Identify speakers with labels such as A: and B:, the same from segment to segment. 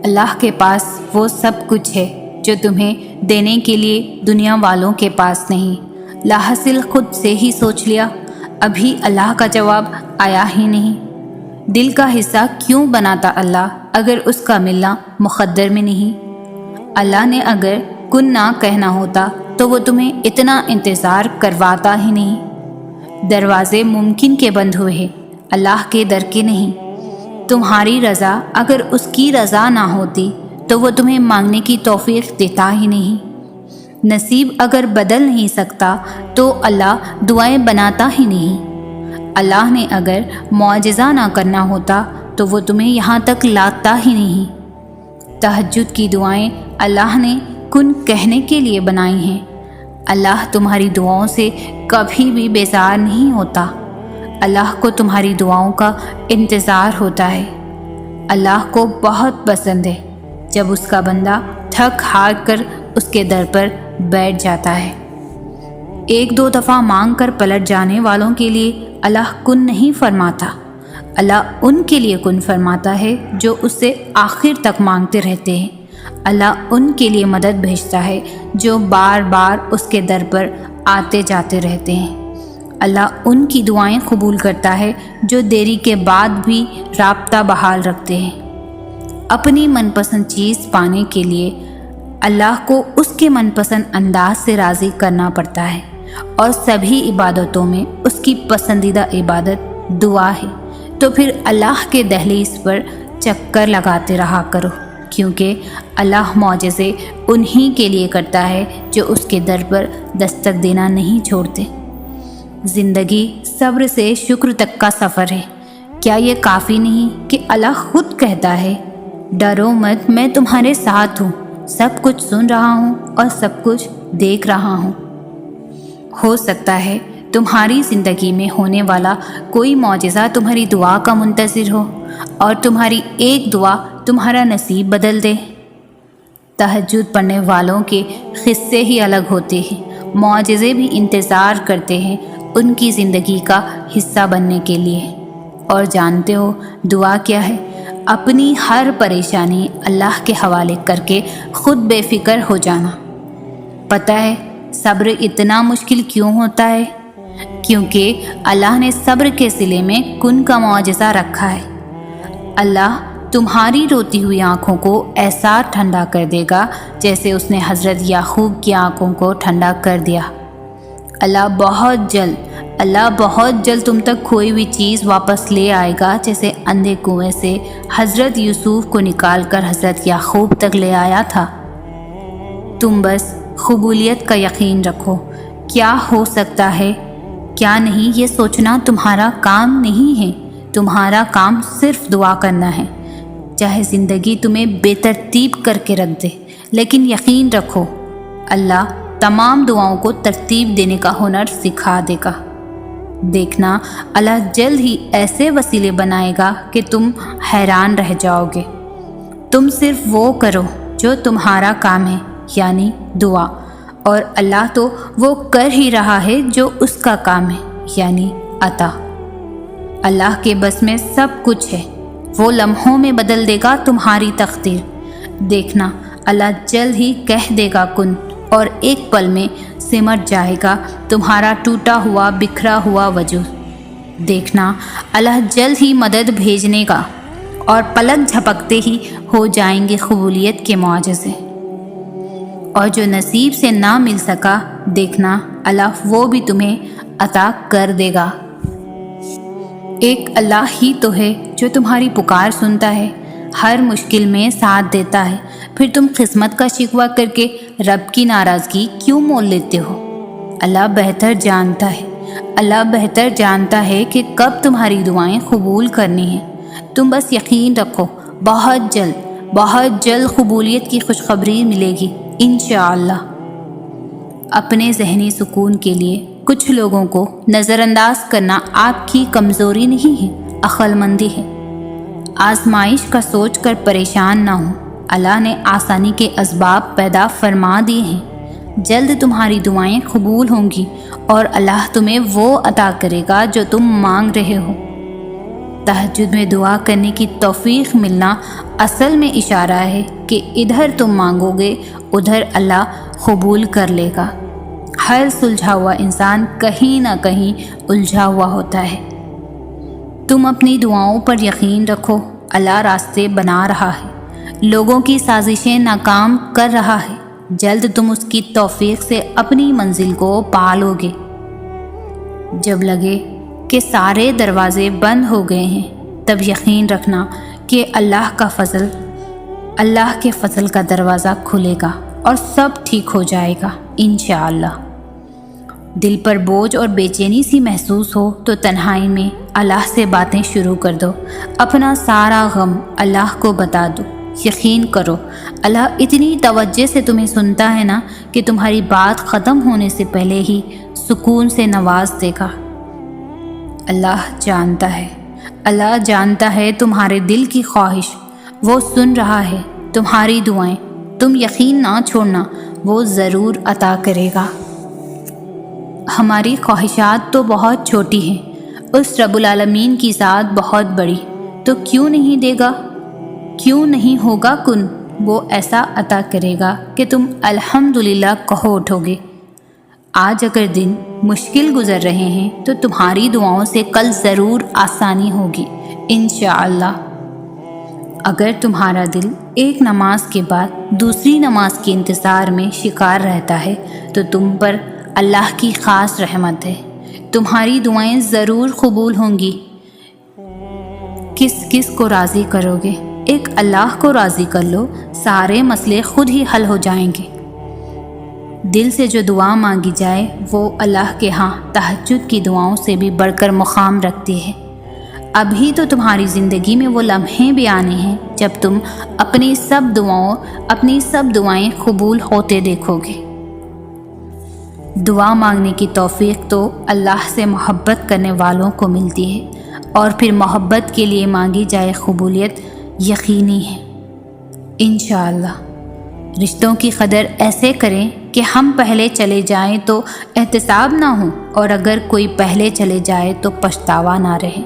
A: اللہ کے پاس وہ سب کچھ ہے جو تمہیں دینے کے لیے دنیا والوں کے پاس نہیں۔ لاحصل خود سے ہی سوچ لیا، ابھی اللہ کا جواب آیا ہی نہیں۔ دل کا حصہ کیوں بناتا اللہ اگر اس کا ملنا مقدر میں نہیں؟ اللہ نے اگر کن نہ کہنا ہوتا تو وہ تمہیں اتنا انتظار کرواتا ہی نہیں۔ دروازے ممکن کے بند ہوئے ہیں، اللہ کے در کے نہیں۔ تمہاری رضا اگر اس کی رضا نہ ہوتی تو وہ تمہیں مانگنے کی توفیق دیتا ہی نہیں۔ نصیب اگر بدل نہیں سکتا تو اللہ دعائیں بناتا ہی نہیں۔ اللہ نے اگر معجزہ نہ کرنا ہوتا تو وہ تمہیں یہاں تک لاتا ہی نہیں۔ تہجد کی دعائیں اللہ نے کن کہنے کے لیے بنائی ہیں۔ اللہ تمہاری دعاؤں سے کبھی بھی بیزار نہیں ہوتا۔ اللہ کو تمہاری دعاؤں کا انتظار ہوتا ہے۔ اللہ کو بہت پسند ہے جب اس کا بندہ تھک ہار کر اس کے در پر بیٹھ جاتا ہے۔ ایک دو دفعہ مانگ کر پلٹ جانے والوں کے لیے اللہ کن نہیں فرماتا، اللہ ان کے لیے کن فرماتا ہے جو اس سے آخر تک مانگتے رہتے ہیں۔ اللہ ان کے لیے مدد بھیجتا ہے جو بار بار اس کے در پر آتے جاتے رہتے ہیں۔ اللہ ان کی دعائیں قبول کرتا ہے جو دیری کے بعد بھی رابطہ بحال رکھتے ہیں۔ اپنی من پسند چیز پانے کے لیے اللہ کو اس کے من پسند انداز سے راضی کرنا پڑتا ہے، اور سبھی عبادتوں میں اس کی پسندیدہ عبادت دعا ہے۔ تو پھر اللہ کے دہلیز پر چکر لگاتے رہا کرو، کیونکہ اللہ معجزے انہی کے لیے کرتا ہے جو اس کے در پر دستک دینا نہیں چھوڑتے۔ زندگی صبر سے شکر تک کا سفر ہے۔ کیا یہ کافی نہیں کہ اللہ خود کہتا ہے، ڈرو مت، میں تمہارے ساتھ ہوں، سب کچھ سن رہا ہوں اور سب کچھ دیکھ رہا ہوں۔ ہو سکتا ہے تمہاری زندگی میں ہونے والا کوئی معجزہ تمہاری دعا کا منتظر ہو، اور تمہاری ایک دعا تمہارا نصیب بدل دے۔ تہجد پڑھنے والوں کے قصے ہی الگ ہوتے ہیں، معجزے بھی انتظار کرتے ہیں ان کی زندگی کا حصہ بننے کے لیے۔ اور جانتے ہو دعا کیا ہے؟ اپنی ہر پریشانی اللہ کے حوالے کر کے خود بے فکر ہو جانا۔ پتہ ہے صبر اتنا مشکل کیوں ہوتا ہے؟ کیونکہ اللہ نے صبر کے صلے میں کن کا معجزہ رکھا ہے۔ اللہ تمہاری روتی ہوئی آنکھوں کو ایسا ٹھنڈا کر دے گا جیسے اس نے حضرت یعقوب کی آنکھوں کو ٹھنڈا کر دیا۔ اللہ بہت جلد تم تک کھوئی ہوئی چیز واپس لے آئے گا، جیسے اندھے کنویں سے حضرت یوسف کو نکال کر حضرت یعقوب تک لے آیا تھا۔ تم بس قبولیت کا یقین رکھو۔ کیا ہو سکتا ہے، کیا نہیں، یہ سوچنا تمہارا کام نہیں ہے۔ تمہارا کام صرف دعا کرنا ہے، چاہے زندگی تمہیں بے ترتیب کر کے رکھ دے، لیکن یقین رکھو اللہ تمام دعاؤں کو ترتیب دینے کا ہنر سکھا دے گا۔ دیکھنا اللہ جلد ہی ایسے وسیلے بنائے گا کہ تم حیران رہ جاؤ گے۔ تم صرف وہ کرو جو تمہارا کام ہے، یعنی دعا، اور اللہ تو وہ کر ہی رہا ہے جو اس کا کام ہے، یعنی عطا۔ اللہ کے بس میں سب کچھ ہے، وہ لمحوں میں بدل دے گا تمہاری تقدیر۔ دیکھنا اللہ جلد ہی کہہ دے گا کن، اور ایک پل میں سمٹ جائے گا تمہارا ٹوٹا ہوا بکھرا ہوا وجود۔ دیکھنا اللہ جلد ہی مدد بھیجنے گا، اور پلک جھپکتے ہی ہو جائیں گے قبولیت کے معجزے۔ اور جو نصیب سے نہ مل سکا، دیکھنا اللہ وہ بھی تمہیں عطا کر دے گا۔ ایک اللہ ہی تو ہے جو تمہاری پکار سنتا ہے، ہر مشکل میں ساتھ دیتا ہے۔ پھر تم قسمت کا شکوہ کر کے رب کی ناراضگی کیوں مول لیتے ہو؟ اللہ بہتر جانتا ہے کہ کب تمہاری دعائیں قبول کرنی ہیں۔ تم بس یقین رکھو، بہت جلد قبولیت کی خوشخبری ملے گی انشاءاللہ۔ اپنے ذہنی سکون کے لیے کچھ لوگوں کو نظر انداز کرنا آپ کی کمزوری نہیں ہے، عقل مندی ہے۔ آزمائش کا سوچ کر پریشان نہ ہو، اللہ نے آسانی کے اسباب پیدا فرما دیے ہیں۔ جلد تمہاری دعائیں قبول ہوں گی، اور اللہ تمہیں وہ عطا کرے گا جو تم مانگ رہے ہو۔ تہجد میں دعا کرنے کی توفیق ملنا اصل میں اشارہ ہے کہ ادھر تم مانگو گے ادھر اللہ قبول کر لے گا۔ ہر سلجھا ہوا انسان کہیں نہ کہیں الجھا ہوا ہوتا ہے۔ تم اپنی دعاؤں پر یقین رکھو، اللہ راستے بنا رہا ہے، لوگوں کی سازشیں ناکام کر رہا ہے، جلد تم اس کی توفیق سے اپنی منزل کو پا لو گے۔ جب لگے کہ سارے دروازے بند ہو گئے ہیں تب یقین رکھنا کہ اللہ کے فضل کا دروازہ کھلے گا اور سب ٹھیک ہو جائے گا انشاءاللہ۔ دل پر بوجھ اور بے چینی سی محسوس ہو تو تنہائی میں اللہ سے باتیں شروع کر دو، اپنا سارا غم اللہ کو بتا دو۔ یقین کرو اللہ اتنی توجہ سے تمہیں سنتا ہے نا کہ تمہاری بات ختم ہونے سے پہلے ہی سکون سے نواز دے گا۔ اللہ جانتا ہے تمہارے دل کی خواہش، وہ سن رہا ہے تمہاری دعائیں، تم یقین نہ چھوڑنا، وہ ضرور عطا کرے گا۔ ہماری خواہشات تو بہت چھوٹی ہیں، اس رب العالمین کی ذات بہت بڑی، تو کیوں نہیں دے گا، کیوں نہیں ہوگا کن، وہ ایسا عطا کرے گا کہ تم الحمدللہ کہو اٹھو گے۔ آج اگر دن مشکل گزر رہے ہیں تو تمہاری دعاؤں سے کل ضرور آسانی ہوگی انشاءاللہ۔ اگر تمہارا دل ایک نماز کے بعد دوسری نماز کے انتظار میں شکار رہتا ہے تو تم پر اللہ کی خاص رحمت ہے، تمہاری دعائیں ضرور قبول ہوں گی۔ کس کو راضی کرو گے؟ ایک اللہ کو راضی کر لو، سارے مسئلے خود ہی حل ہو جائیں گے۔ دل سے جو دعا مانگی جائے وہ اللہ کے ہاں تہجد کی دعاؤں سے بھی بڑھ کر مقام رکھتی ہے۔ ابھی تو تمہاری زندگی میں وہ لمحے بھی آنے ہیں جب تم اپنی سب دعائیں قبول ہوتے دیکھو گے۔ دعا مانگنے کی توفیق تو اللہ سے محبت کرنے والوں کو ملتی ہے، اور پھر محبت کے لیے مانگی جائے قبولیت یقینی ہے انشاءاللہ۔ رشتوں کی قدر ایسے کریں کہ ہم پہلے چلے جائیں تو احتساب نہ ہو، اور اگر کوئی پہلے چلے جائے تو پچھتاوا نہ رہے۔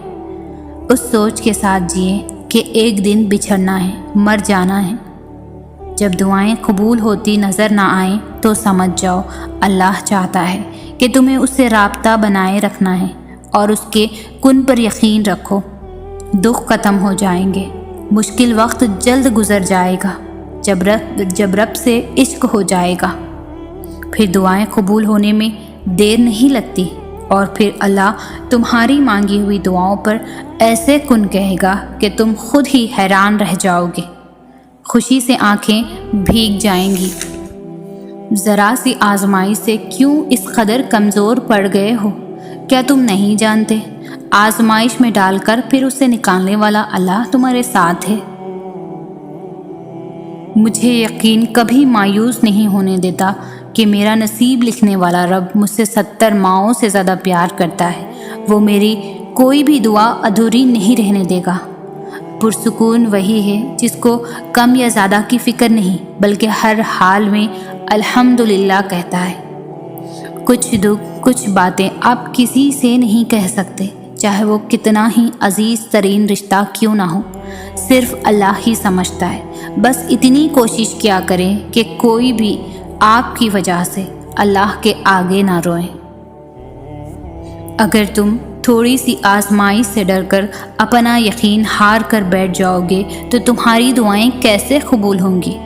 A: اس سوچ کے ساتھ جئیں کہ ایک دن بچھڑنا ہے، مر جانا ہے۔ جب دعائیں قبول ہوتی نظر نہ آئیں تو سمجھ جاؤ اللہ چاہتا ہے کہ تمہیں اس سے رابطہ بنائے رکھنا ہے، اور اس کے کن پر یقین رکھو۔ دکھ ختم ہو جائیں گے، مشکل وقت جلد گزر جائے گا جب رب سے عشق ہو جائے گا، پھر دعائیں قبول ہونے میں دیر نہیں لگتی، اور پھر اللہ تمہاری مانگی ہوئی دعاؤں پر ایسے کن کہے گا کہ تم خود ہی حیران رہ جاؤ گے، خوشی سے آنکھیں بھیگ جائیں گی۔ ذرا سی آزمائش سے کیوں اس قدر کمزور پڑ گئے ہو؟ کیا تم نہیں جانتے آزمائش میں ڈال کر پھر اسے نکالنے والا اللہ تمہارے ساتھ ہے؟ مجھے یقین کبھی مایوس نہیں ہونے دیتا کہ میرا نصیب لکھنے والا رب مجھ سے 70 ماؤں سے زیادہ پیار کرتا ہے۔ وہ میری کوئی بھی دعا ادھوری نہیں رہنے دے گا۔ پرسکون وہی ہے جس کو کم یا زیادہ کی فکر نہیں، بلکہ ہر حال میں الحمدللہ کہتا ہے۔ کچھ دکھ، کچھ باتیں آپ کسی سے نہیں کہہ سکتے، چاہے وہ کتنا ہی عزیز ترین رشتہ کیوں نہ ہو، صرف اللہ ہی سمجھتا ہے۔ بس اتنی کوشش کیا کریں کہ کوئی بھی آپ کی وجہ سے اللہ کے آگے نہ روئیں۔ اگر تم تھوڑی سی آزمائش سے ڈر کر اپنا یقین ہار کر بیٹھ جاؤ گے تو تمہاری دعائیں کیسے قبول ہوں گی؟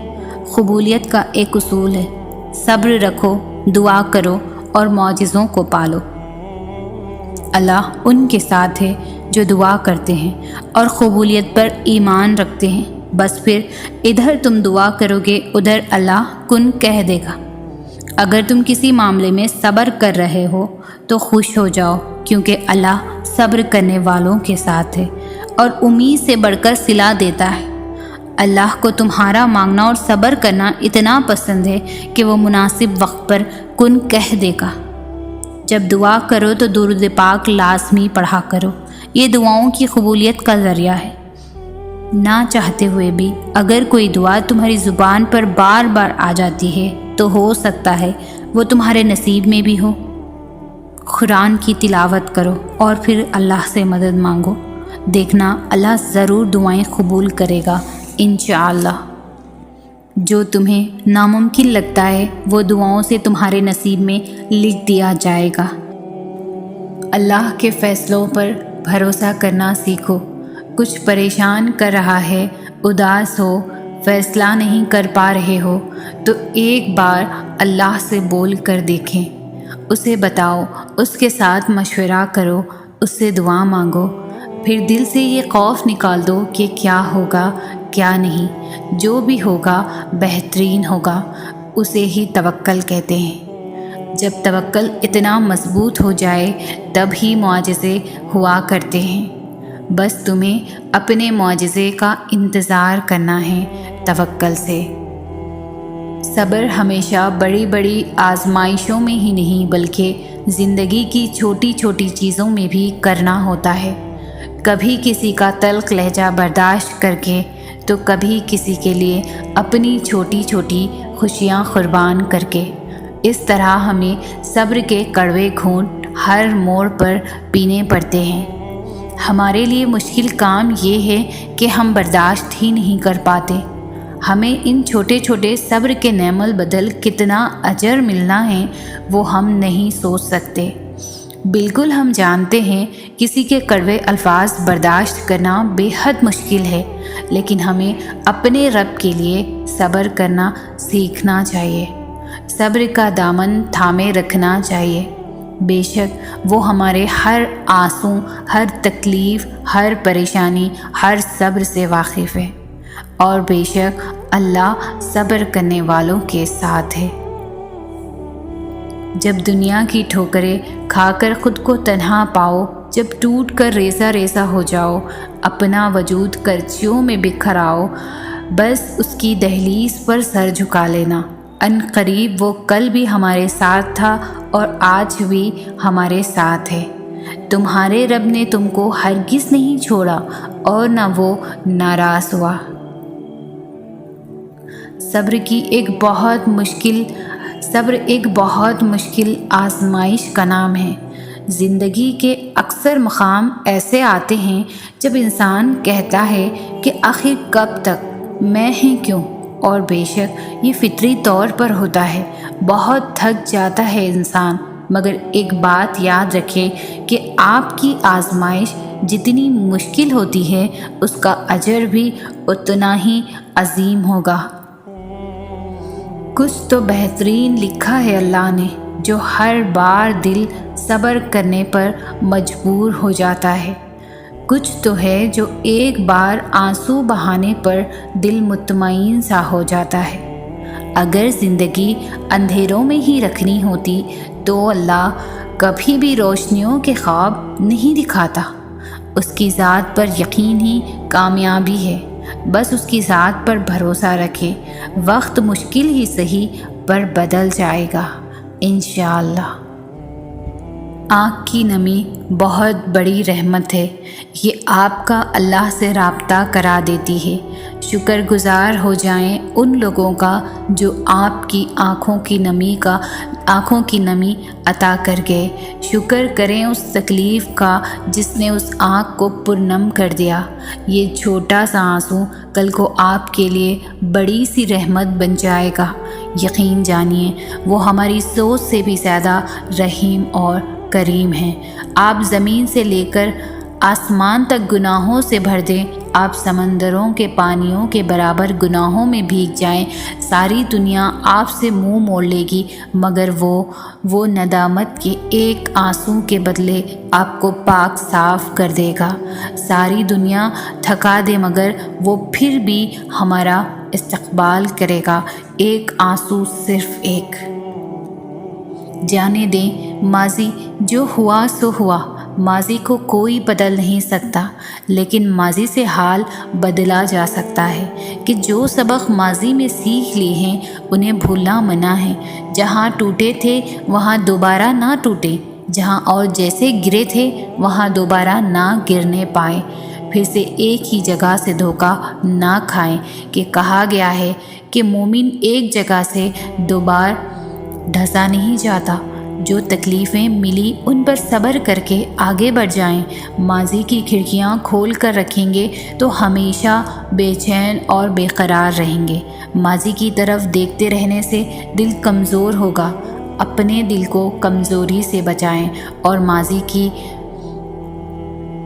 A: قبولیت کا ایک اصول ہے، صبر رکھو، دعا کرو اور معجزوں کو پالو۔ اللہ ان کے ساتھ ہے جو دعا کرتے ہیں اور قبولیت پر ایمان رکھتے ہیں۔ بس پھر ادھر تم دعا کرو گے ادھر اللہ کن کہہ دے گا۔ اگر تم کسی معاملے میں صبر کر رہے ہو تو خوش ہو جاؤ، کیونکہ اللہ صبر کرنے والوں کے ساتھ ہے اور امید سے بڑھ کر صلہ دیتا ہے۔ اللہ کو تمہارا مانگنا اور صبر کرنا اتنا پسند ہے کہ وہ مناسب وقت پر کن کہہ دے گا۔ جب دعا کرو تو درود پاک لازمی پڑھا کرو، یہ دعاؤں کی قبولیت کا ذریعہ ہے۔ نہ چاہتے ہوئے بھی اگر کوئی دعا تمہاری زبان پر بار بار آ جاتی ہے تو ہو سکتا ہے وہ تمہارے نصیب میں بھی ہو۔ قرآن کی تلاوت کرو اور پھر اللہ سے مدد مانگو، دیکھنا اللہ ضرور دعائیں قبول کرے گا انشاءاللہ۔ جو تمہیں ناممکن لگتا ہے وہ دعاؤں سے تمہارے نصیب میں لکھ دیا جائے گا۔ اللہ کے فیصلوں پر بھروسہ کرنا سیکھو۔ کچھ پریشان کر رہا ہے، اداس ہو، فیصلہ نہیں کر پا رہے ہو تو ایک بار اللہ سے بول کر دیکھیں، اسے بتاؤ، اس کے ساتھ مشورہ کرو، اس سے دعا مانگو، پھر دل سے یہ خوف نکال دو کہ کیا ہوگا کیا نہیں، جو بھی ہوگا بہترین ہوگا، اسے ہی توکل کہتے ہیں۔ جب توکل اتنا مضبوط ہو جائے تب ہی معجزے ہوا کرتے ہیں۔ بس تمہیں اپنے معجزے کا انتظار کرنا ہے توکل سے۔ صبر ہمیشہ بڑی بڑی آزمائشوں میں ہی نہیں بلکہ زندگی کی چھوٹی چھوٹی چیزوں میں بھی کرنا ہوتا ہے۔ کبھی کسی کا تلخ لہجہ برداشت کر کے تو کبھی کسی کے لیے اپنی چھوٹی چھوٹی خوشیاں قربان کر کے۔ اس طرح ہمیں صبر کے کڑوے گھونٹ ہر موڑ پر پینے پڑتے ہیں۔ ہمارے لیے مشکل کام یہ ہے کہ ہم برداشت ہی نہیں کر پاتے۔ ہمیں ان چھوٹے چھوٹے صبر کے نعمل بدل کتنا اجر ملنا ہے وہ ہم نہیں سوچ سکتے۔ بالکل ہم جانتے ہیں کسی کے کڑوے الفاظ برداشت کرنا بے حد مشکل ہے، لیکن ہمیں اپنے رب کے لیے صبر کرنا سیکھنا چاہیے، صبر کا دامن تھامے رکھنا چاہیے۔ بے شک وہ ہمارے ہر آنسو، ہر تکلیف، ہر پریشانی، ہر صبر سے واقف ہے، اور بے شک اللہ صبر کرنے والوں کے ساتھ ہے۔ جب دنیا کی ٹھوکریں کھا کر خود کو تنہا پاؤ، جب ٹوٹ کر ریزہ ریزہ ہو جاؤ، اپنا وجود کرچیوں میں بکھر آؤ، بس اس کی دہلیز پر سر جھکا لینا۔ ان قریب وہ کل بھی ہمارے ساتھ تھا اور آج بھی ہمارے ساتھ ہے۔ تمہارے رب نے تم کو ہرگز نہیں چھوڑا اور نہ وہ ناراض ہوا۔ صبر ایک بہت مشکل آزمائش کا نام ہے۔ زندگی کے اکثر مقام ایسے آتے ہیں جب انسان کہتا ہے کہ آخر کب تک، میں ہی کیوں، اور بے شک یہ فطری طور پر ہوتا ہے۔ بہت تھک جاتا ہے انسان، مگر ایک بات یاد رکھے کہ آپ کی آزمائش جتنی مشکل ہوتی ہے اس کا اجر بھی اتنا ہی عظیم ہوگا۔ کچھ تو بہترین لکھا ہے اللہ نے، جو ہر بار دل صبر کرنے پر مجبور ہو جاتا ہے۔ کچھ تو ہے جو ایک بار آنسو بہانے پر دل مطمئن سا ہو جاتا ہے۔ اگر زندگی اندھیروں میں ہی رکھنی ہوتی تو اللہ کبھی بھی روشنیوں کے خواب نہیں دکھاتا۔ اس کی ذات پر یقین ہی کامیابی ہے، بس اس کی ذات پر بھروسہ رکھے۔ وقت مشکل ہی سہی پر بدل جائے گا انشاءاللہ۔ آنکھ کی نمی بہت بڑی رحمت ہے، یہ آپ کا اللہ سے رابطہ کرا دیتی ہے۔ شکر گزار ہو جائیں ان لوگوں کا جو آپ کی آنکھوں کی نمی عطا کر گئے۔ شکر کریں اس تکلیف کا جس نے اس آنکھ کو پرنم کر دیا۔ یہ چھوٹا سا آنسو کل کو آپ کے لیے بڑی سی رحمت بن جائے گا۔ یقین جانیے وہ ہماری سوچ سے بھی زیادہ رحیم اور کریم ہیں۔ آپ زمین سے لے کر آسمان تک گناہوں سے بھر دیں، آپ سمندروں کے پانیوں کے برابر گناہوں میں بھیگ جائیں، ساری دنیا آپ سے منہ موڑ لے گی مگر وہ ندامت کے ایک آنسو کے بدلے آپ کو پاک صاف کر دے گا۔ ساری دنیا تھکا دے مگر وہ پھر بھی ہمارا استقبال کرے گا، ایک آنسو، صرف ایک۔ جانے دیں ماضی جو ہوا سو ہوا، ماضی کو کوئی بدل نہیں سکتا، لیکن ماضی سے حال بدلا جا سکتا ہے کہ جو سبق ماضی میں سیکھ لیے ہیں انہیں بھولنا منع ہے۔ جہاں ٹوٹے تھے وہاں دوبارہ نہ ٹوٹیں، جہاں اور جیسے گرے تھے وہاں دوبارہ نہ گرنے پائیں، پھر سے ایک ہی جگہ سے دھوکہ نہ کھائیں کہ کہا گیا ہے کہ مومن ایک جگہ سے دو بار ڈھسا نہیں جاتا۔ جو تکلیفیں ملی ان پر صبر کر کے آگے بڑھ جائیں۔ ماضی کی کھڑکیاں کھول کر رکھیں گے تو ہمیشہ بے چین اور بے قرار رہیں گے۔ ماضی کی طرف دیکھتے رہنے سے دل کمزور ہوگا۔ اپنے دل کو کمزوری سے بچائیں اور ماضی کی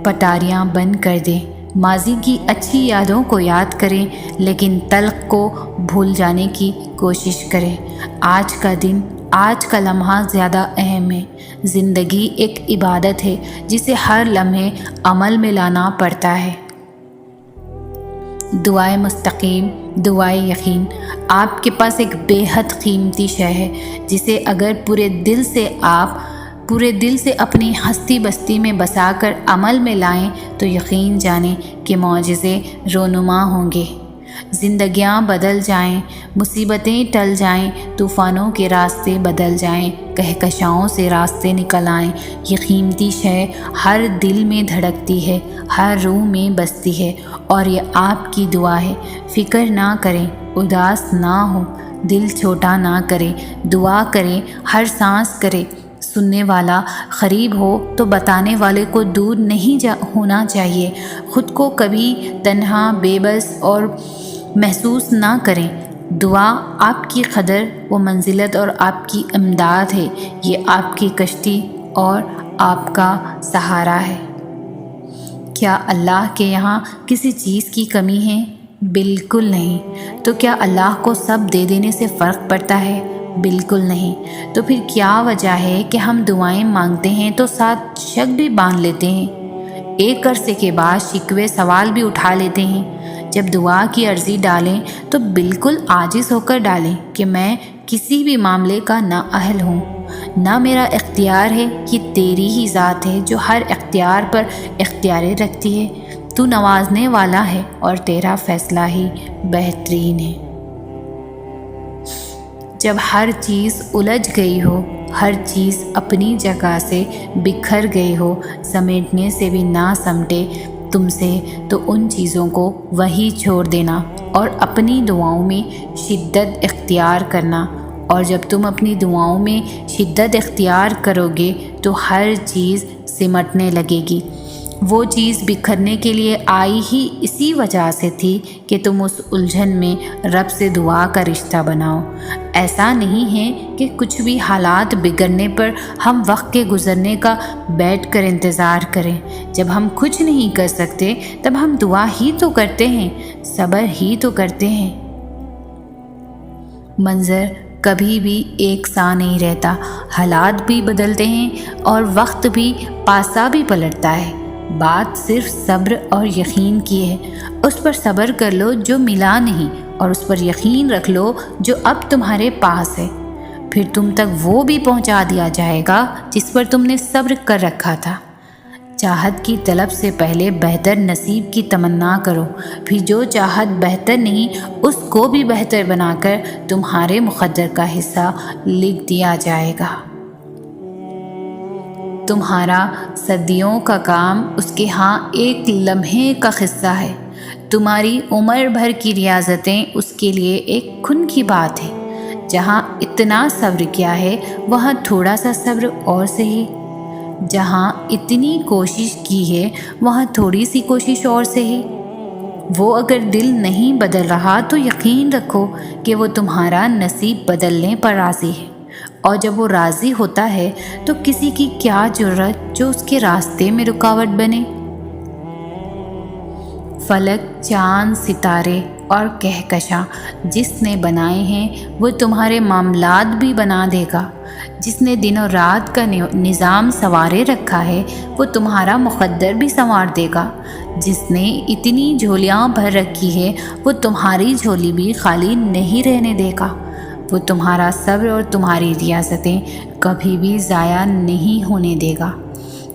A: پٹاریاں بند کر دیں۔ ماضی کی اچھی یادوں کو یاد کریں لیکن تلخ کو بھول جانے کی کوشش کریں۔ آج کا دن، آج کا لمحہ زیادہ اہم ہے۔ زندگی ایک عبادت ہے جسے ہر لمحے عمل میں لانا پڑتا ہے۔ دعائے مستقیم، دعائے یقین آپ کے پاس ایک بے حد قیمتی شے ہے جسے اگر پورے دل سے اپنی ہستی بستی میں بسا کر عمل میں لائیں تو یقین جانیں کہ معجزے رونما ہوں گے۔ زندگیاں بدل جائیں، مصیبتیں ٹل جائیں، طوفانوں کے راستے بدل جائیں، کہکشاؤں سے راستے نکل آئیں، یہ قیمتی شے ہر دل میں دھڑکتی ہے، ہر روح میں بستی ہے اور یہ آپ کی دعا ہے۔ فکر نہ کریں، اداس نہ ہو، دل چھوٹا نہ کریں، دعا کریں، ہر سانس کریں۔ سننے والا قریب ہو تو بتانے والے کو دور نہیں ہونا چاہیے۔ خود کو کبھی تنہا، بے بس اور محسوس نہ کریں۔ دعا آپ کی قدر و منزلت اور آپ کی امداد ہے، یہ آپ کی کشتی اور آپ کا سہارا ہے۔ کیا اللہ کے یہاں کسی چیز کی کمی ہے؟ بالکل نہیں۔ تو کیا اللہ کو سب دے دینے سے فرق پڑتا ہے؟ بالکل نہیں۔ تو پھر کیا وجہ ہے کہ ہم دعائیں مانگتے ہیں تو ساتھ شک بھی باندھ لیتے ہیں؟ ایک عرصے کے بعد شکوے سوال بھی اٹھا لیتے ہیں۔ جب دعا کی عرضی ڈالیں تو بالکل عاجز ہو کر ڈالیں کہ میں کسی بھی معاملے کا نااہل ہوں، نہ میرا اختیار ہے، یہ تیری ہی ذات ہے جو ہر اختیار پر اختیار رکھتی ہے۔ تو نوازنے والا ہے اور تیرا فیصلہ ہی بہترین ہے۔ جب ہر چیز الجھ گئی ہو، ہر چیز اپنی جگہ سے بکھر گئی ہو، سمیٹنے سے بھی نہ سمٹے تم سے، تو ان چیزوں کو وہیں چھوڑ دینا اور اپنی دعاؤں میں شدت اختیار کرنا۔ اور جب تم اپنی دعاؤں میں شدت اختیار کرو گے تو ہر چیز سمٹنے لگے گی۔ وہ چیز بکھرنے کے لیے آئی ہی اسی وجہ سے تھی کہ تم اس الجھن میں رب سے دعا کا رشتہ بناؤ۔ ایسا نہیں ہے کہ کچھ بھی حالات بگڑنے پر ہم وقت کے گزرنے کا بیٹھ کر انتظار کریں۔ جب ہم کچھ نہیں کر سکتے تب ہم دعا ہی تو کرتے ہیں، صبر ہی تو کرتے ہیں۔ منظر کبھی بھی ایک سا نہیں رہتا، حالات بھی بدلتے ہیں اور وقت بھی پاسا بھی پلٹتا ہے۔ بات صرف صبر اور یقین کی ہے۔ اس پر صبر کر لو جو ملا نہیں اور اس پر یقین رکھ لو جو اب تمہارے پاس ہے۔ پھر تم تک وہ بھی پہنچا دیا جائے گا جس پر تم نے صبر کر رکھا تھا۔ چاہت کی طلب سے پہلے بہتر نصیب کی تمنا کرو، پھر جو چاہت بہتر نہیں اس کو بھی بہتر بنا کر تمہارے مقدر کا حصہ لکھ دیا جائے گا۔ تمہارا صدیوں کا کام اس کے ہاں ایک لمحے کا قصہ ہے۔ تمہاری عمر بھر کی ریاضتیں اس کے لیے ایک کھن کی بات ہے۔ جہاں اتنا صبر کیا ہے وہاں تھوڑا سا صبر اور سہی، جہاں اتنی کوشش کی ہے وہاں تھوڑی سی کوشش اور سہی۔ وہ اگر دل نہیں بدل رہا تو یقین رکھو کہ وہ تمہارا نصیب بدلنے پر راضی ہے، اور جب وہ راضی ہوتا ہے تو کسی کی کیا جرأت جو اس کے راستے میں رکاوٹ بنے۔ فلک، چاند، ستارے اور کہکشاں جس نے بنائے ہیں وہ تمہارے معاملات بھی بنا دے گا۔ جس نے دن اور رات کا نظام سنوارے رکھا ہے وہ تمہارا مقدر بھی سنوار دے گا۔ جس نے اتنی جھولیاں بھر رکھی ہے وہ تمہاری جھولی بھی خالی نہیں رہنے دے گا۔ وہ تمہارا صبر اور تمہاری ریاضتیں کبھی بھی ضائع نہیں ہونے دے گا۔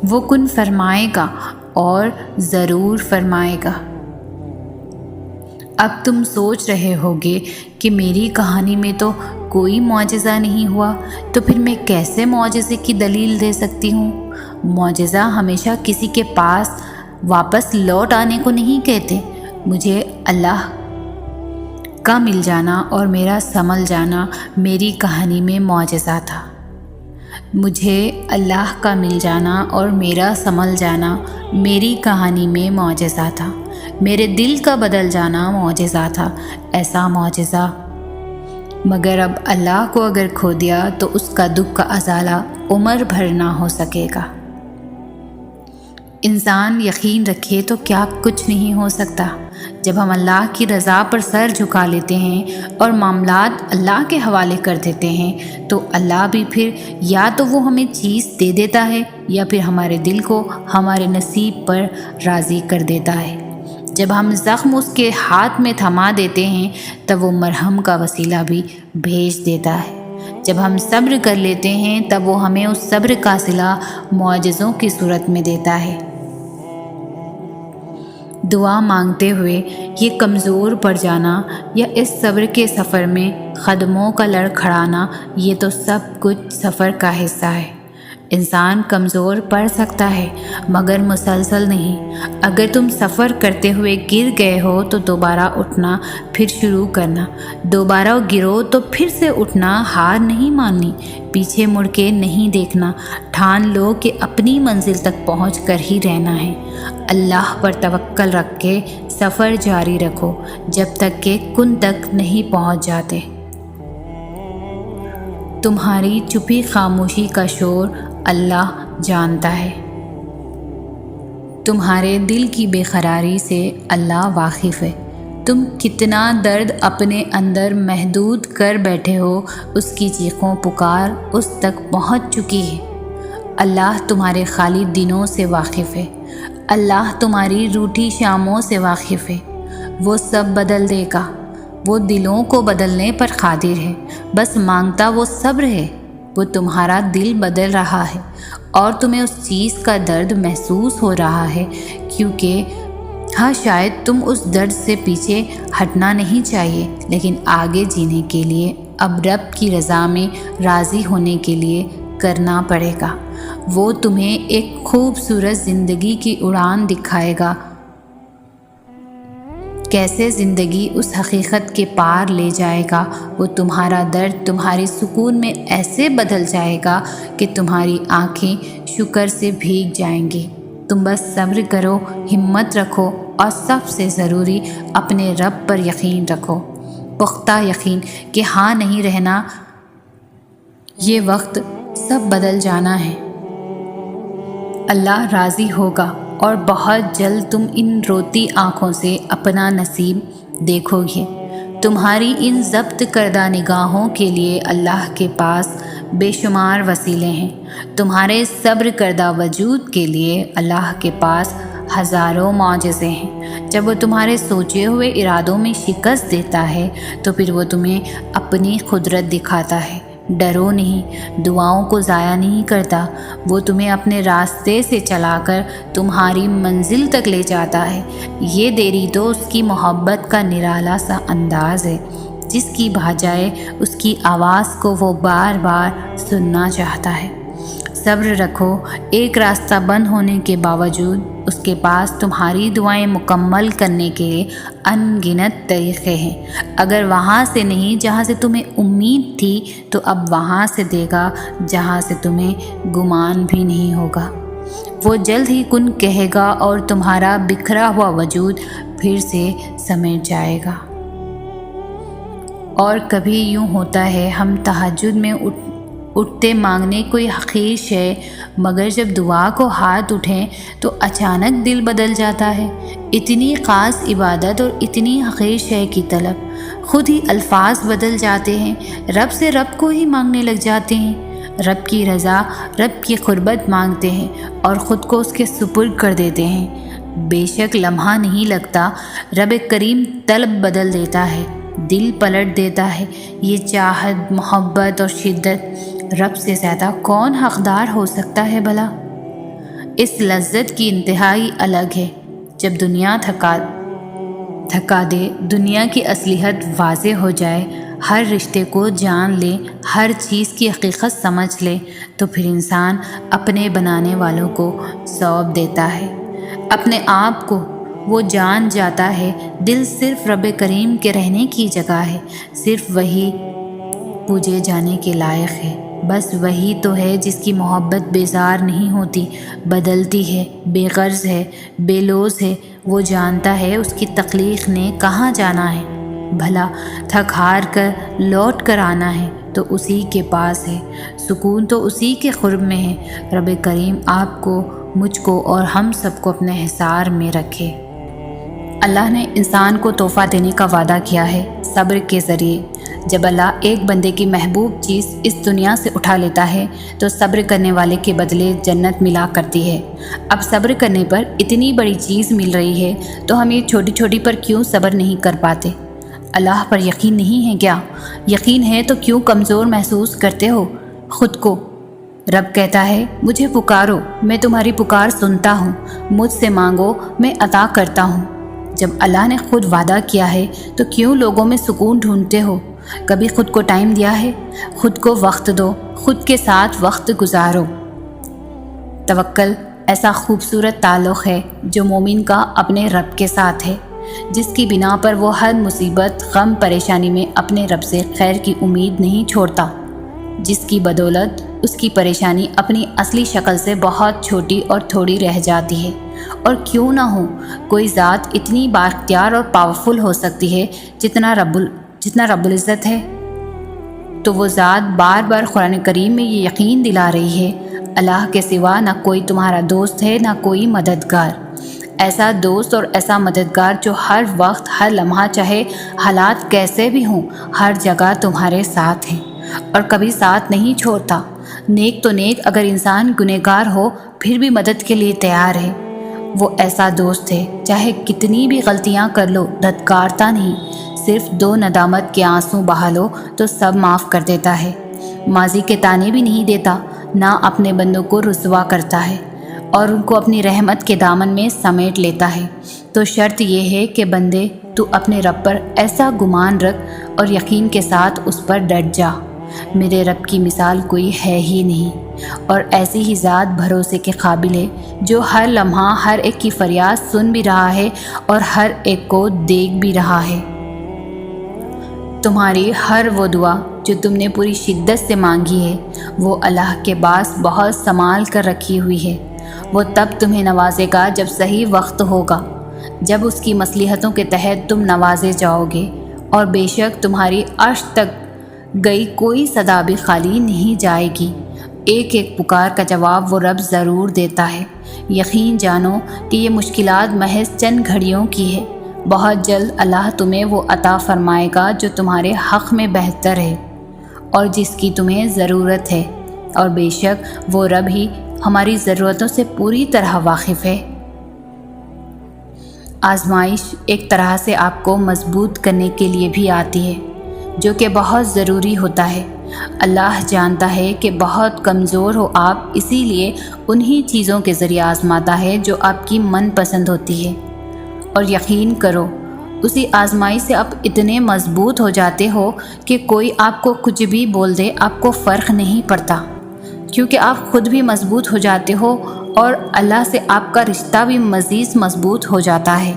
A: وہ کن فرمائے گا اور ضرور فرمائے گا۔ اب تم سوچ رہے ہوگے کہ میری کہانی میں تو کوئی معجزہ نہیں ہوا، تو پھر میں کیسے معجزے کی دلیل دے سکتی ہوں؟ معجزہ ہمیشہ کسی کے پاس واپس لوٹ آنے کو نہیں کہتے۔ مجھے اللہ کا مل جانا اور میرا سنبھل جانا میری کہانی میں معجزہ تھا۔ مجھے اللہ کا مل جانا اور میرا سنبھل جانا میری کہانی میں معجزہ تھا، میرے دل کا بدل جانا معجزہ تھا، ایسا معجزہ۔ مگر اب اللہ کو اگر کھو دیا تو اس کا دکھ کا ازالہ عمر بھر نہ ہو سکے گا۔ انسان یقین رکھے تو کیا کچھ نہیں ہو سکتا۔ جب ہم اللہ کی رضا پر سر جھکا لیتے ہیں اور معاملات اللہ کے حوالے کر دیتے ہیں تو اللہ بھی پھر یا تو وہ ہمیں چیز دے دیتا ہے یا پھر ہمارے دل کو ہمارے نصیب پر راضی کر دیتا ہے۔ جب ہم زخم اس کے ہاتھ میں تھما دیتے ہیں تب وہ مرہم کا وسیلہ بھی بھیج دیتا ہے۔ جب ہم صبر کر لیتے ہیں تب وہ ہمیں اس صبر کا صلہ معجزوں کی صورت میں دیتا ہے۔ دعا مانگتے ہوئے یہ کمزور پڑ جانا یا اس صبر کے سفر میں قدموں کا لڑکھڑانا، یہ تو سب کچھ سفر کا حصہ ہے۔ انسان کمزور پڑ سکتا ہے مگر مسلسل نہیں۔ اگر تم سفر کرتے ہوئے گر گئے ہو تو دوبارہ اٹھنا، پھر شروع کرنا، دوبارہ گرو تو پھر سے اٹھنا، ہار نہیں ماننی، پیچھے مڑ کے نہیں دیکھنا، ٹھان لو کہ اپنی منزل تک پہنچ کر ہی رہنا ہے۔ اللہ پر توکل رکھ کے سفر جاری رکھو جب تک کہ کن تک نہیں پہنچ جاتے۔ تمہاری چھپی خاموشی کا شور اللہ جانتا ہے، تمہارے دل کی بے قراری سے اللہ واقف ہے۔ تم کتنا درد اپنے اندر محدود کر بیٹھے ہو، اس کی چیخوں پکار اس تک پہنچ چکی ہے۔ اللہ تمہارے خالی دنوں سے واقف ہے، اللہ تمہاری روٹھی شاموں سے واقف ہے۔ وہ سب بدل دے گا، وہ دلوں کو بدلنے پر قادر ہے، بس مانگتا وہ صبر ہے۔ وہ تمہارا دل بدل رہا ہے اور تمہیں اس چیز کا درد محسوس ہو رہا ہے، کیونکہ ہاں شاید تم اس درد سے پیچھے ہٹنا نہیں چاہیے، لیکن آگے جینے کے لیے اب رب کی رضا میں راضی ہونے کے لیے کرنا پڑے گا۔ وہ تمہیں ایک خوبصورت زندگی کی اڑان دکھائے گا، کیسے زندگی اس حقیقت کے پار لے جائے گا۔ وہ تمہارا درد تمہاری سکون میں ایسے بدل جائے گا کہ تمہاری آنکھیں شکر سے بھیگ جائیں گی۔ تم بس صبر کرو، ہمت رکھو اور سب سے ضروری اپنے رب پر یقین رکھو، پختہ یقین کہ ہاں نہیں رہنا، یہ وقت سب بدل جانا ہے۔ اللہ راضی ہوگا اور بہت جلد تم ان روتی آنکھوں سے اپنا نصیب دیکھو گے۔ تمہاری ان ضبط کردہ نگاہوں کے لیے اللہ کے پاس بے شمار وسیلے ہیں، تمہارے صبر کردہ وجود کے لیے اللہ کے پاس ہزاروں معجزے ہیں۔ جب وہ تمہارے سوچے ہوئے ارادوں میں شکست دیتا ہے تو پھر وہ تمہیں اپنی قدرت دکھاتا ہے۔ ڈرو نہیں، دعاؤں کو ضائع نہیں کرتا، وہ تمہیں اپنے راستے سے چلا کر تمہاری منزل تک لے جاتا ہے۔ یہ دیری تو اس کی محبت کا نرالا سا انداز ہے، جس کی بجائے اس کی آواز کو وہ بار بار سننا چاہتا ہے۔ صبر رکھو، ایک راستہ بند ہونے کے باوجود اس کے پاس تمہاری دعائیں مکمل کرنے کے ان گنت طریقے ہیں۔ اگر وہاں سے نہیں جہاں سے تمہیں امید تھی تو اب وہاں سے دے گا جہاں سے تمہیں گمان بھی نہیں ہوگا۔ وہ جلد ہی کن کہے گا اور تمہارا بکھرا ہوا وجود پھر سے سمیٹ جائے گا۔ اور کبھی یوں ہوتا ہے ہم تہجد میں اٹھتے مانگنے کوئی حقیر شے، مگر جب دعا کو ہاتھ اٹھیں تو اچانک دل بدل جاتا ہے۔ اتنی خاص عبادت اور اتنی حقیر شے کی طلب، خود ہی الفاظ بدل جاتے ہیں، رب سے رب کو ہی مانگنے لگ جاتے ہیں، رب کی رضا، رب کی قربت مانگتے ہیں اور خود کو اس کے سپرد کر دیتے ہیں۔ بے شک لمحہ نہیں لگتا، رب کریم طلب بدل دیتا ہے، دل پلٹ دیتا ہے۔ یہ چاہت، محبت اور شدت، رب سے زیادہ کون حقدار ہو سکتا ہے بھلا؟ اس لذت کی انتہائی الگ ہے۔ جب دنیا تھکا دے، دنیا کی اصلیت واضح ہو جائے، ہر رشتے کو جان لے، ہر چیز کی حقیقت سمجھ لے، تو پھر انسان اپنے بنانے والوں کو سونپ دیتا ہے، اپنے آپ کو۔ وہ جان جاتا ہے دل صرف رب کریم کے رہنے کی جگہ ہے، صرف وہی پوجے جانے کے لائق ہے۔ بس وہی تو ہے جس کی محبت بیزار نہیں ہوتی، بدلتی ہے، بے غرض ہے، بے لوز ہے۔ وہ جانتا ہے اس کی تخلیق نے کہاں جانا ہے، بھلا تھک ہار کر لوٹ کر آنا ہے تو اسی کے پاس ہے، سکون تو اسی کے قرب میں ہے۔ رب کریم آپ کو، مجھ کو اور ہم سب کو اپنے حصار میں رکھے۔ اللہ نے انسان کو تحفہ دینے کا وعدہ کیا ہے صبر کے ذریعے۔ جب اللہ ایک بندے کی محبوب چیز اس دنیا سے اٹھا لیتا ہے تو صبر کرنے والے کے بدلے جنت ملا کرتی ہے۔ اب صبر کرنے پر اتنی بڑی چیز مل رہی ہے تو ہم یہ چھوٹی چھوٹی پر کیوں صبر نہیں کر پاتے؟ اللہ پر یقین نہیں ہے کیا؟ یقین ہے تو کیوں کمزور محسوس کرتے ہو خود کو؟ رب کہتا ہے مجھے پکارو، میں تمہاری پکار سنتا ہوں، مجھ سے مانگو، میں عطا کرتا ہوں۔ جب اللہ نے خود وعدہ کیا ہے تو کیوں لوگوں میں سکون ڈھونڈتے ہو؟ کبھی خود کو ٹائم دیا ہے؟ خود کو وقت دو، خود کے ساتھ وقت گزارو۔ توکل ایسا خوبصورت تعلق ہے جو مومن کا اپنے رب کے ساتھ ہے، جس کی بنا پر وہ ہر مصیبت، غم، پریشانی میں اپنے رب سے خیر کی امید نہیں چھوڑتا، جس کی بدولت اس کی پریشانی اپنی اصلی شکل سے بہت چھوٹی اور تھوڑی رہ جاتی ہے۔ اور کیوں نہ ہو، کوئی ذات اتنی بااختیار اور پاورفل ہو سکتی ہے جتنا رب العزت ہے؟ تو وہ ذات بار بار قرآن کریم میں یہ یقین دلا رہی ہے، اللہ کے سوا نہ کوئی تمہارا دوست ہے، نہ کوئی مددگار۔ ایسا دوست اور ایسا مددگار جو ہر وقت، ہر لمحہ، چاہے حالات کیسے بھی ہوں، ہر جگہ تمہارے ساتھ ہے اور کبھی ساتھ نہیں چھوڑتا۔ نیک تو نیک، اگر انسان گنہگار ہو پھر بھی مدد کے لیے تیار ہے۔ وہ ایسا دوست ہے، چاہے کتنی بھی غلطیاں کر لو دھتکارتا نہیں، صرف 2 ندامت کے آنسو بہا لو تو سب معاف کر دیتا ہے۔ ماضی کے تانے بھی نہیں دیتا، نہ اپنے بندوں کو رسوا کرتا ہے اور ان کو اپنی رحمت کے دامن میں سمیٹ لیتا ہے۔ تو شرط یہ ہے کہ بندے تو اپنے رب پر ایسا گمان رکھ اور یقین کے ساتھ اس پر ڈٹ جا، میرے رب کی مثال کوئی ہے ہی نہیں، اور ایسی ہی ذات بھروسے کے قابل ہے جو ہر لمحہ ہر ایک کی فریاد سن بھی رہا ہے اور ہر ایک کو دیکھ بھی رہا ہے۔ تمہاری ہر وہ دعا جو تم نے پوری شدت سے مانگی ہے وہ اللہ کے پاس بہت سنبھال کر رکھی ہوئی ہے۔ وہ تب تمہیں نوازے گا جب صحیح وقت ہوگا، جب اس کی مصلحتوں کے تحت تم نوازے جاؤ گے، اور بے شک تمہاری عرش تک گئی کوئی صدا بھی خالی نہیں جائے گی۔ ایک ایک پکار کا جواب وہ رب ضرور دیتا ہے۔ یقین جانو کہ یہ مشکلات محض چند گھڑیوں کی ہے، بہت جلد اللہ تمہیں وہ عطا فرمائے گا جو تمہارے حق میں بہتر ہے اور جس کی تمہیں ضرورت ہے، اور بے شک وہ رب ہی ہماری ضرورتوں سے پوری طرح واقف ہے۔ آزمائش ایک طرح سے آپ کو مضبوط کرنے کے لیے بھی آتی ہے، جو کہ بہت ضروری ہوتا ہے۔ اللہ جانتا ہے کہ بہت کمزور ہو آپ، اسی لیے انہی چیزوں کے ذریعے آزماتا ہے جو آپ کی من پسند ہوتی ہے، اور یقین کرو اسی آزمائی سے آپ اتنے مضبوط ہو جاتے ہو کہ کوئی آپ کو کچھ بھی بول دے آپ کو فرق نہیں پڑتا، کیونکہ آپ خود بھی مضبوط ہو جاتے ہو اور اللہ سے آپ کا رشتہ بھی مزید مضبوط ہو جاتا ہے۔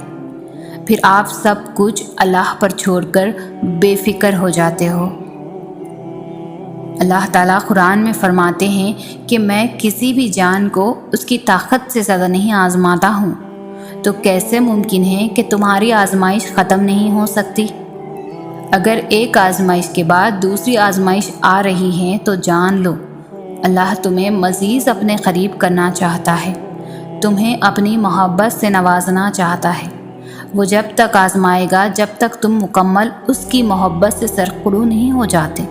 A: پھر آپ سب کچھ اللہ پر چھوڑ کر بے فکر ہو جاتے ہو۔ اللہ تعالیٰ قرآن میں فرماتے ہیں کہ میں کسی بھی جان کو اس کی طاقت سے زیادہ نہیں آزماتا ہوں، تو کیسے ممکن ہے کہ تمہاری آزمائش ختم نہیں ہو سکتی؟ اگر ایک آزمائش کے بعد دوسری آزمائش آ رہی ہے تو جان لو اللہ تمہیں مزید اپنے قریب کرنا چاہتا ہے، تمہیں اپنی محبت سے نوازنا چاہتا ہے۔ وہ جب تک آزمائے گا جب تک تم مکمل اس کی محبت سے سرخرو نہیں ہو جاتے۔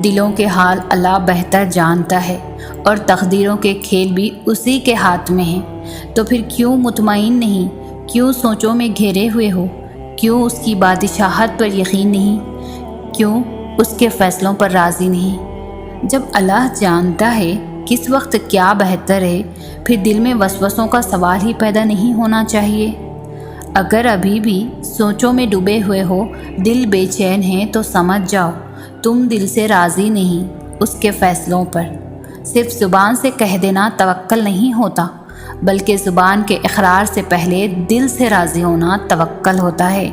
A: دلوں کے حال اللہ بہتر جانتا ہے اور تقدیروں کے کھیل بھی اسی کے ہاتھ میں ہیں، تو پھر کیوں مطمئن نہیں، کیوں سوچوں میں گھیرے ہوئے ہو، کیوں اس کی بادشاہت پر یقین نہیں، کیوں اس کے فیصلوں پر راضی نہیں؟ جب اللہ جانتا ہے کس وقت کیا بہتر ہے، پھر دل میں وسوسوں کا سوال ہی پیدا نہیں ہونا چاہیے۔ اگر ابھی بھی سوچوں میں ڈوبے ہوئے ہو، دل بے چین ہے، تو سمجھ جاؤ تم دل سے راضی نہیں اس کے فیصلوں پر۔ صرف زبان سے کہہ دینا توکل نہیں ہوتا، بلکہ زبان کے اقرار سے پہلے دل سے راضی ہونا توکل ہوتا ہے۔